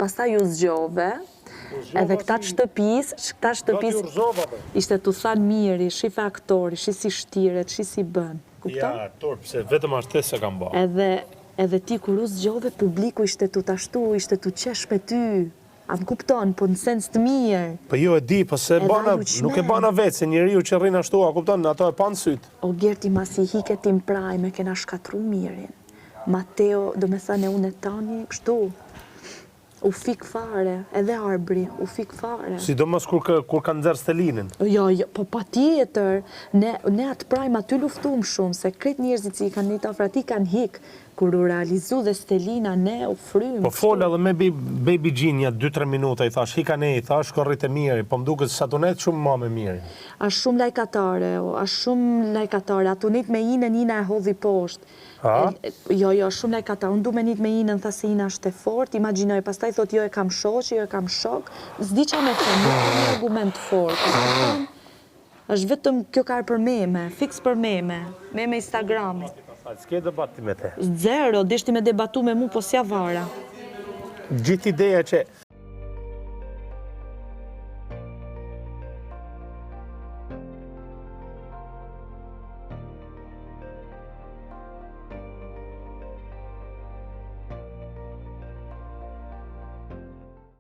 pastaj u zgjove, edhe këta shtëpis, ishte të thanë miri, shife aktori, shi si shtiret, shi si bën. Ja, aktor, pse vetëm ashtë se kam ba. Edhe ti kur u zgjove, publiku ishte të tashtu, ishte të qesh me ty. A më kupton, po në sens të mirë. Po jo e di, po se nuk e bana vetë, se njeriu që rrinë ashtu, a kupton, ato e panë sytë. O Gerti, masi hiketin praj, me kena shkatru mirin. Mateo, do me thënë, unë e tani, kështu. U fik fare, edhe arbri, u fik fare. Sidomos kur kanë nxerr Stelinin. Jo, po pa tjetër, ne atë prajmë aty luftum shumë, se kretë njerëzit që i kanë një të afra ti kanë hikë, kur u realizu dhe Stelina, ne u frymë. Po fola dhe me Baby Gin, 2-3 minuta, i thash, hika ne, i thash, korrit e miri, po mduket sa tunet shumë ma me miri. A shumë lajkatare, a tunet me inën, ina e hodhi poshtë. Jo, shumë lajkatare, unë du me njët me inën, tha se ina është e fort, imaginoj, pastaj thot, jo e kam shoqë, jo e kam shok, s'di qa me thëmë, nuk kam një argument fort. është vetëm kjo karë për meme, fix për meme Instagramit. S'ke debati me te? Zero, deshti me debatu me mu, po s'ja vara. Gjithë ideja që